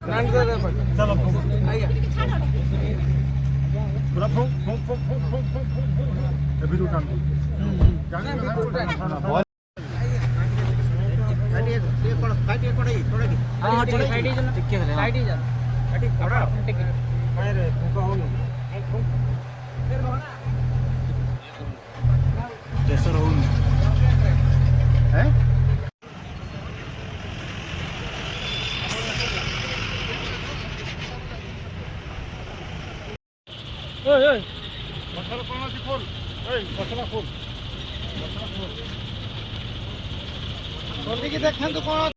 चलो पूरा फूक फूक फूक फूक फूक फूक फूक फूक अभी तो काम मसाला कोणाची खोल मसाला खोल जल्दी देखें तो कौन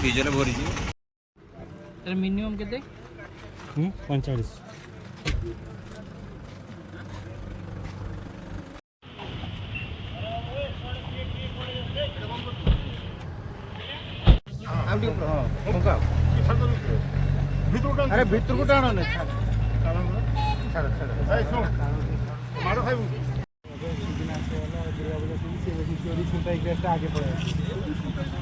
ଭିଜୁଆଲ ଭରିଯିବ ତାର ମିନିମମ୍ କେତେ? 45 अरे भीतर को टाणो ने छाड़ ए सुन मारो खाइबू आगे पड़े